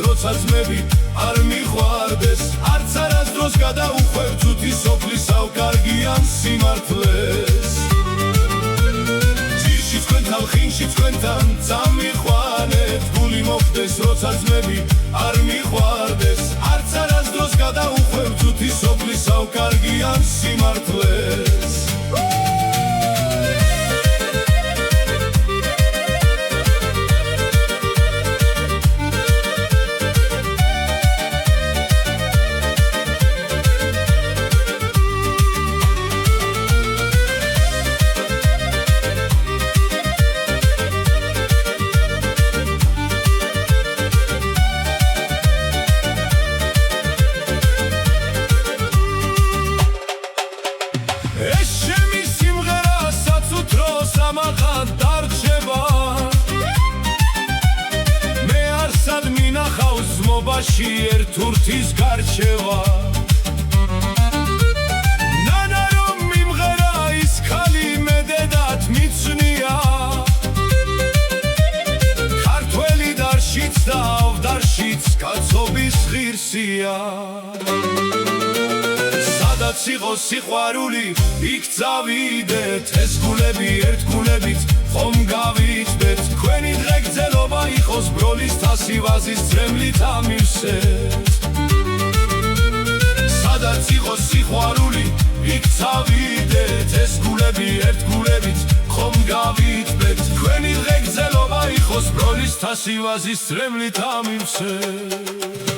როცა ძმები არ მიყვარდეს არც არასდროს გადაუხვევ ცუდი სოფლისავ კარგიან სიმართლეს ჯირში თქვენთან ხინში თქვენთან წამიყვანეთ გული მოხდეს როცა ძმები არ მიყვარდეს არც არასდროს გადაუხვევ ცუდი სოფლისავ კარგიან სიმართლეს ერთ თურთის გარჩევა ნანა რომ მიმღერა ის ქალი მე დედად მიცნია ქართველი დარშიც და ავდარშიც კაცობის ღირსია სადაც იყოს სიყვარული იქ წავიდეთ ეს გულები ერთ გულებით ხომ გავიწვდეთ თქვენი დღე გრძელობა იყოს ბროლის თასი-ვაზის ძრემლით ამივსეთ სადაც იყოს სიყვარული იქ წავიდეთ ეს გულები ერთ გულებით ხომ გავიწვდეთ თქვენი დღე გრძელობა იყოს ბროლის თასი-ვაზის ძრემლით ამივსეთ